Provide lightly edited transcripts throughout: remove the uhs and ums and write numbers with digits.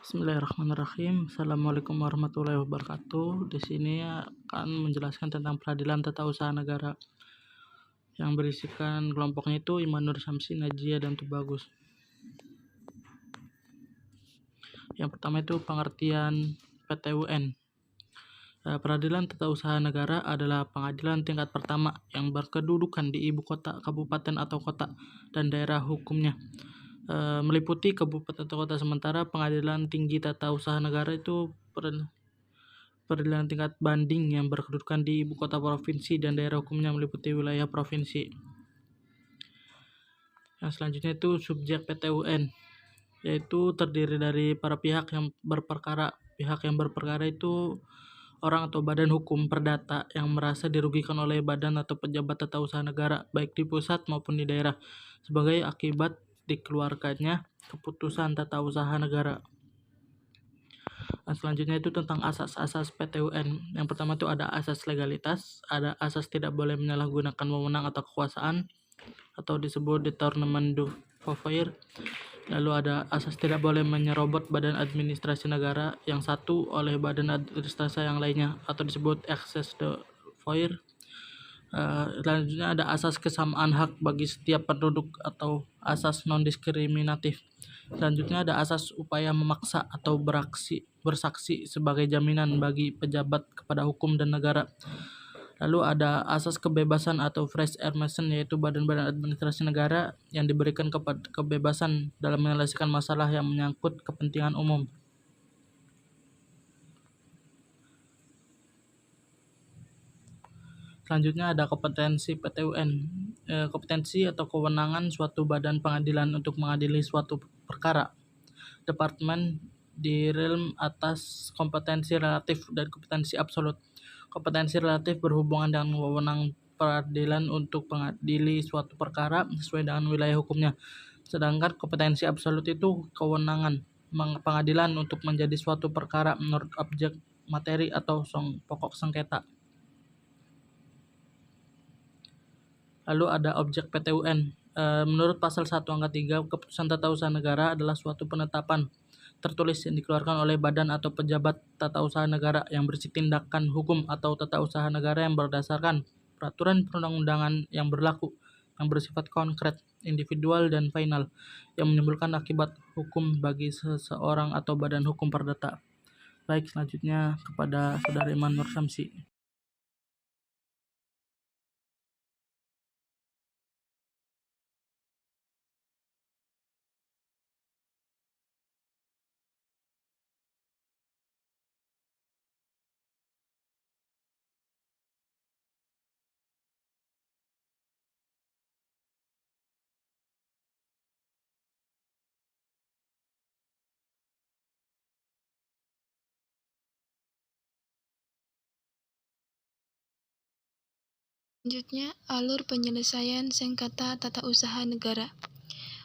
Bismillahirrahmanirrahim. Assalamualaikum warahmatullahi wabarakatuh. Di sini akan menjelaskan tentang peradilan tata usaha negara yang berisikan kelompoknya itu Imanur Syamsi, Najia, dan Tubagus. Yang pertama itu pengertian PTUN. Peradilan tata usaha negara adalah pengadilan tingkat pertama yang berkedudukan di ibu kota, kabupaten atau kota, dan daerah hukumnya. Meliputi kabupaten atau kota. Sementara pengadilan tinggi tata usaha negara itu peradilan tingkat banding yang berkedudukan di ibu kota provinsi dan daerah hukumnya meliputi wilayah provinsi. Yang selanjutnya itu subjek PTUN, yaitu terdiri dari para pihak yang berperkara. Pihak yang berperkara itu orang atau badan hukum perdata yang merasa dirugikan oleh badan atau pejabat tata usaha negara, baik di pusat maupun di daerah, sebagai akibat dikeluarkannya keputusan tata usaha negara. Nah, selanjutnya itu tentang asas-asas PTUN. Yang pertama itu ada asas legalitas, ada asas tidak boleh menyalahgunakan wewenang atau kekuasaan atau disebut determinant du pouvoir. Lalu ada asas tidak boleh menyerobot badan administrasi negara yang satu oleh badan administrasi yang lainnya atau disebut excess de pouvoir. Selanjutnya ada asas kesamaan hak bagi setiap penduduk atau asas non-diskriminatif. Selanjutnya ada asas upaya memaksa atau bersaksi sebagai jaminan bagi pejabat kepada hukum dan negara. Lalu ada asas kebebasan atau fresh air mission, yaitu badan-badan administrasi negara yang diberikan kebebasan dalam menyelesaikan masalah yang menyangkut kepentingan umum. Selanjutnya ada kompetensi PTUN. Kompetensi atau kewenangan suatu badan pengadilan untuk mengadili suatu perkara. Departemen di realm atas kompetensi relatif dan kompetensi absolut. Kompetensi relatif berhubungan dengan wewenang peradilan untuk mengadili suatu perkara sesuai dengan wilayah hukumnya. Sedangkan kompetensi absolut itu kewenangan pengadilan untuk menjadi suatu perkara menurut objek materi atau pokok sengketa. Lalu ada objek PTUN. Menurut pasal 1 angka 3, keputusan tata usaha negara adalah suatu penetapan tertulis yang dikeluarkan oleh badan atau pejabat tata usaha negara yang berisi tindakan hukum atau tata usaha negara yang berdasarkan peraturan perundang-undangan yang berlaku, yang bersifat konkret, individual, dan final, yang menimbulkan akibat hukum bagi seseorang atau badan hukum perdata. Baik, selanjutnya kepada Saudara Imanur Syamsi. Selanjutnya, alur penyelesaian sengketa tata usaha negara.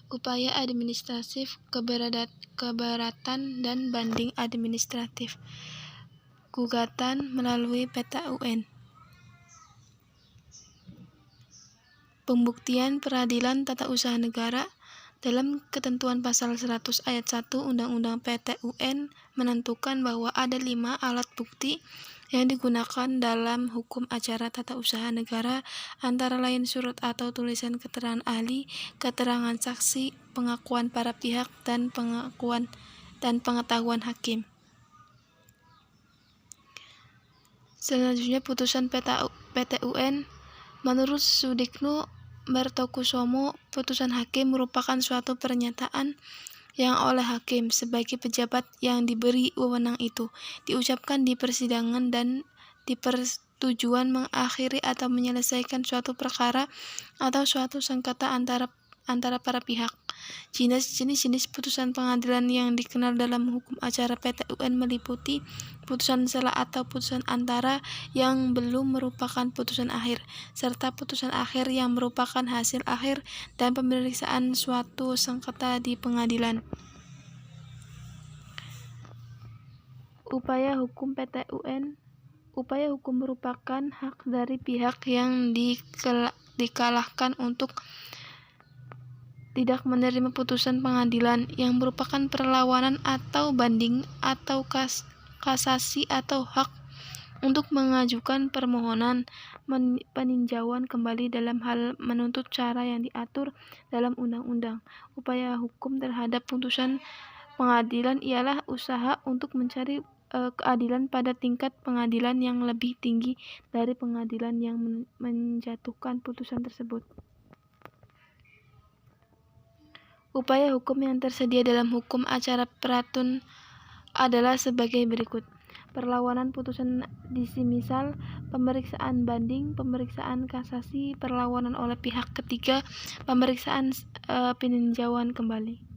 Upaya administratif, keberatan dan banding administratif. Gugatan melalui PTUN. Pembuktian peradilan tata usaha negara dalam ketentuan pasal 100 ayat 1 Undang-Undang PTUN menentukan bahwa ada 5 alat bukti yang digunakan dalam hukum acara tata usaha negara, antara lain surat atau tulisan keterangan ahli, keterangan saksi, pengakuan para pihak, dan pengetahuan hakim. Selanjutnya putusan PTUN. Menurut Sudikno Mertokusomo, putusan hakim merupakan suatu pernyataan yang oleh hakim sebagai pejabat yang diberi wewenang itu diucapkan di persidangan dan dipertujuan mengakhiri atau menyelesaikan suatu perkara atau suatu sengketa antara para pihak. Jenis-jenis putusan pengadilan yang dikenal dalam hukum acara PTUN meliputi putusan sela atau putusan antara yang belum merupakan putusan akhir, serta putusan akhir yang merupakan hasil akhir dan pemeriksaan suatu sengketa di pengadilan. Upaya hukum PTUN. Upaya hukum merupakan hak dari pihak yang dikalahkan untuk tidak menerima putusan pengadilan yang merupakan perlawanan atau banding atau kasasi atau hak untuk mengajukan permohonan peninjauan kembali dalam hal menuntut cara yang diatur dalam undang-undang. Upaya hukum terhadap putusan pengadilan ialah usaha untuk mencari keadilan pada tingkat pengadilan yang lebih tinggi dari pengadilan yang menjatuhkan putusan tersebut. Upaya hukum yang tersedia dalam hukum acara peratun adalah sebagai berikut. Perlawanan putusan disemisal, pemeriksaan banding, pemeriksaan kasasi, perlawanan oleh pihak ketiga, pemeriksaan peninjauan kembali.